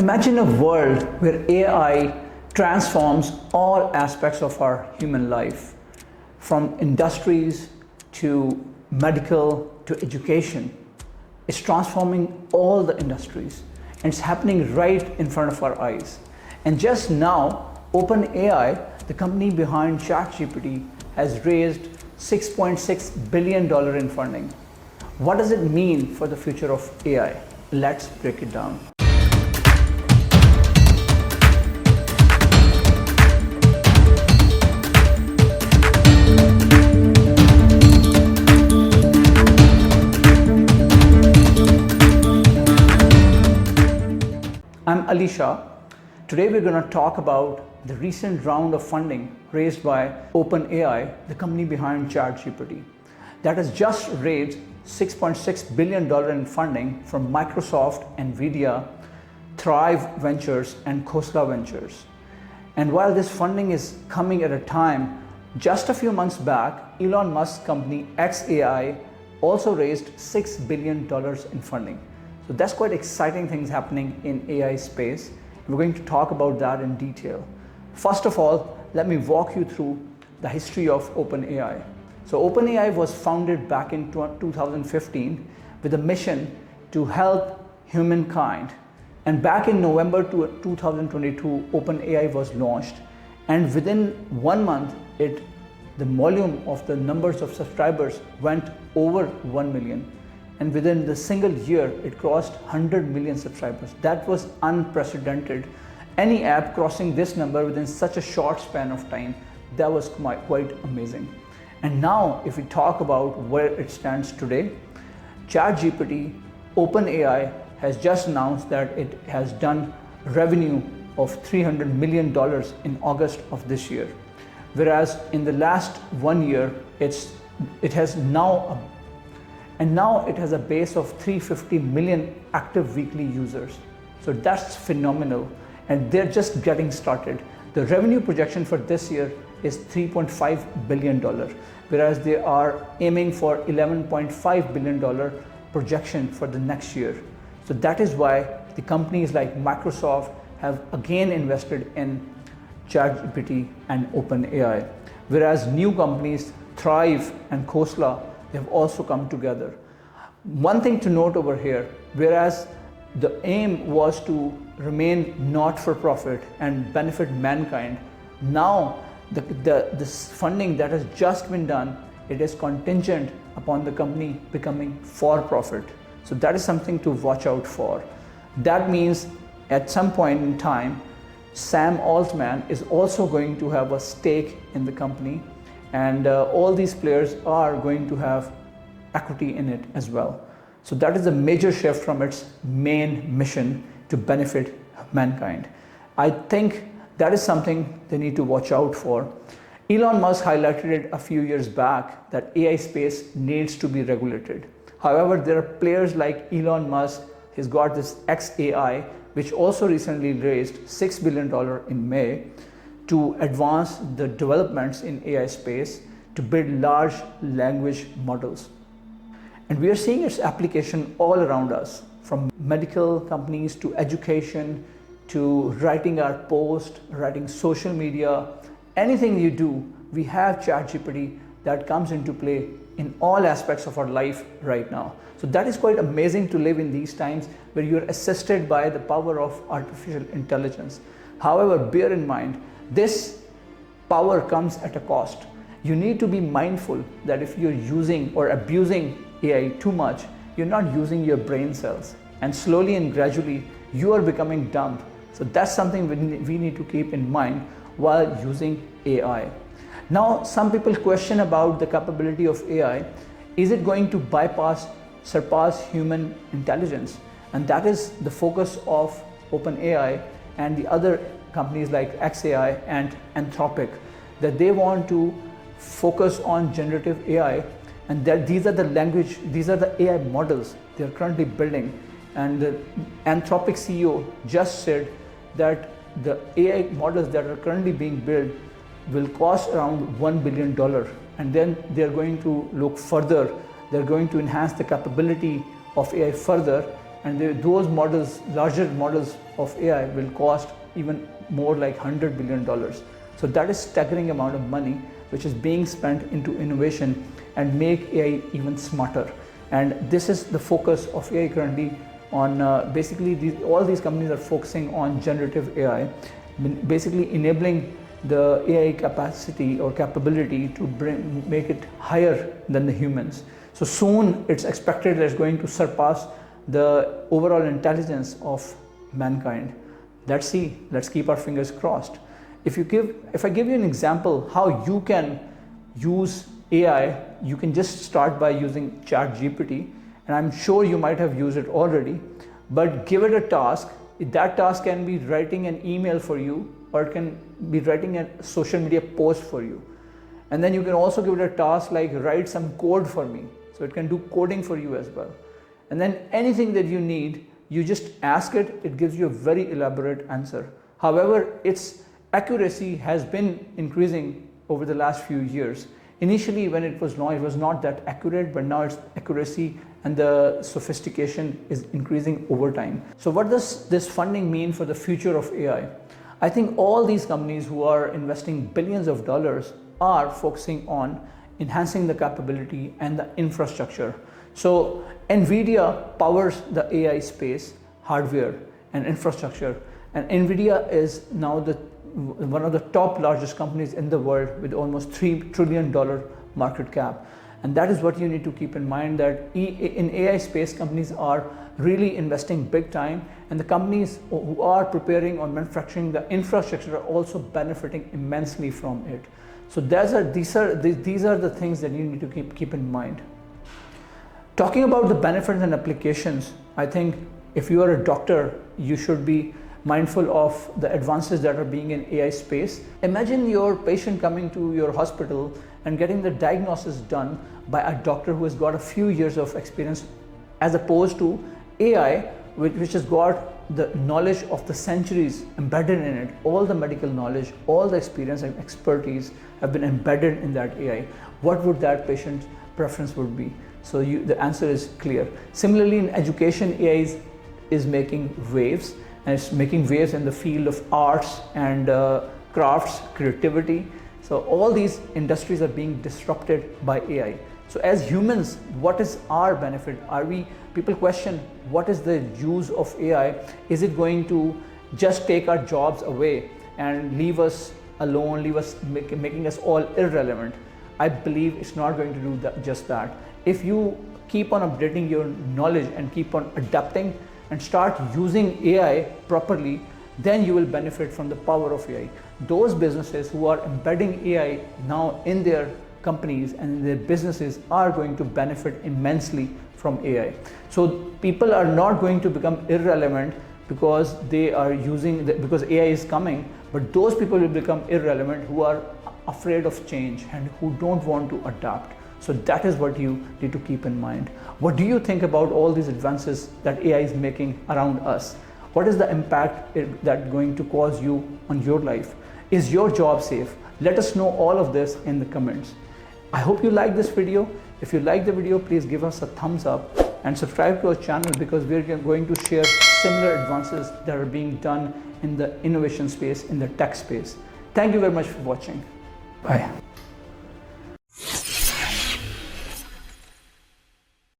Imagine a world where AI transforms all aspects of our human life, from industries to medical to education. It's transforming all the industries, and it's happening right in front of our eyes. And just now, OpenAI, the company behind ChatGPT, has raised $6.6 billion in funding. What does it mean for the future of AI? Let's break it down. I'm Alisha. Today we're going to talk about the recent round of funding raised by OpenAI, the company behind ChatGPT, that has just raised $6.6 billion in funding from Microsoft, Nvidia, Thrive Ventures, and Khosla Ventures. And while this funding is coming at a time, just a few months back, Elon Musk's company xAI also raised $6 billion in funding. So that's quite exciting things happening in AI space. We're going to talk about that in detail. First of all, let me walk you through the history of OpenAI. So OpenAI was founded back in 2015 with a mission to help humankind. And back in November 2022, OpenAI was launched. And within 1 month, the volume of the numbers of subscribers went over 1 million. And within the single year, it crossed 100 million subscribers. That was unprecedented. Any app crossing this number within such a short span of time, that was quite amazing. And now, if we talk about where it stands today, ChatGPT, OpenAI has just announced that it has done revenue of $300 million in August of this year. Whereas in the last 1 year, it has now a base of 350 million active weekly users. So that's phenomenal, and they're just getting started. The revenue projection for this year is $3.5 billion, whereas they are aiming for $11.5 billion projection for the next year. So that is why the companies like Microsoft have again invested in ChatGPT and OpenAI, whereas new companies Thrive and Khosla, they've also come together. One thing to note over here, whereas the aim was to remain not-for-profit and benefit mankind, now this funding that has just been done, it is contingent upon the company becoming for-profit. So that is something to watch out for. That means at some point in time, Sam Altman is also going to have a stake in the company, and all these players are going to have equity in it as well. So that is a major shift from its main mission to benefit mankind. I think that is something they need to watch out for. Elon Musk highlighted it a few years back that AI space needs to be regulated. However, there are players like Elon Musk. He's got this xAI, which also recently raised $6 billion in May to advance the developments in AI space to build large language models. And we are seeing its application all around us, from medical companies to education to writing our post, writing social media. Anything you do, we have ChatGPT that comes into play in all aspects of our life right now. So that is quite amazing to live in these times where you're assisted by the power of artificial intelligence. However, bear in mind, this power comes at a cost. You need to be mindful that if you're using or abusing AI too much, you're not using your brain cells, and slowly and gradually you are becoming dumb. So that's something we need to keep in mind while using AI. Now, some people question about the capability of AI. Is it going to surpass human intelligence? And that is the focus of OpenAI and the other companies like xAI and Anthropic, that they want to focus on generative AI, and that these are the AI models they are currently building. And the Anthropic CEO just said that the AI models that are currently being built will cost around $1 billion, and then they're going to look further. They're going to enhance the capability of AI further, and those models, larger models of AI, will cost even more like $100 billion. So that is staggering amount of money which is being spent into innovation and make AI even smarter. And this is the focus of AI currently on basically all these companies are focusing on generative AI, basically enabling the AI capacity or capability to make it higher than the humans. So soon it's expected that it's going to surpass the overall intelligence of mankind. Let's see, let's keep our fingers crossed. If I give you an example how you can use AI, you can just start by using ChatGPT, and I'm sure you might have used it already, but give it a task. That task can be writing an email for you, or it can be writing a social media post for you. And then you can also give it a task like write some code for me. So it can do coding for you as well. And then anything that you need, you just ask it, it gives you a very elaborate answer. However, its accuracy has been increasing over the last few years. Initially, when it was launched, it was not that accurate, but now its accuracy and the sophistication is increasing over time. So what does this funding mean for the future of AI? I think all these companies who are investing billions of dollars are focusing on enhancing the capability and the infrastructure. So NVIDIA powers the AI space, hardware and infrastructure, and NVIDIA is now one of the top largest companies in the world with almost $3 trillion market cap. And that is what you need to keep in mind, that in AI space, companies are really investing big time, and the companies who are preparing or manufacturing the infrastructure are also benefiting immensely from it. So these are the things that you need to keep in mind. Talking about the benefits and applications, I think if you are a doctor, you should be mindful of the advances that are being in AI space. Imagine your patient coming to your hospital and getting the diagnosis done by a doctor who has got a few years of experience, as opposed to AI, which has got the knowledge of the centuries embedded in it. All the medical knowledge, all the experience and expertise have been embedded in that AI. What would that patient's preference would be? So the answer is clear. Similarly, in education, AI is making waves, and it's making waves in the field of arts and crafts, creativity. So all these industries are being disrupted by AI. So as humans, what is our benefit? People question, what is the use of AI? Is it going to just take our jobs away and leave us alone, making us all irrelevant? I believe it's not going to do just that. If you keep on updating your knowledge and keep on adapting and start using AI properly, then you will benefit from the power of AI. Those businesses who are embedding AI now in their companies and in their businesses are going to benefit immensely from AI. So people are not going to become irrelevant because because AI is coming, but those people will become irrelevant who are afraid of change and who don't want to adapt. So that is what you need to keep in mind. What do you think about all these advances that AI is making around us? What is the impact that's going to cause you on your life? Is your job safe? Let us know all of this in the comments. I hope you like this video. If you like the video, please give us a thumbs up and subscribe to our channel, because we're going to share similar advances that are being done in the innovation space, in the tech space. Thank you very much for watching. Bye.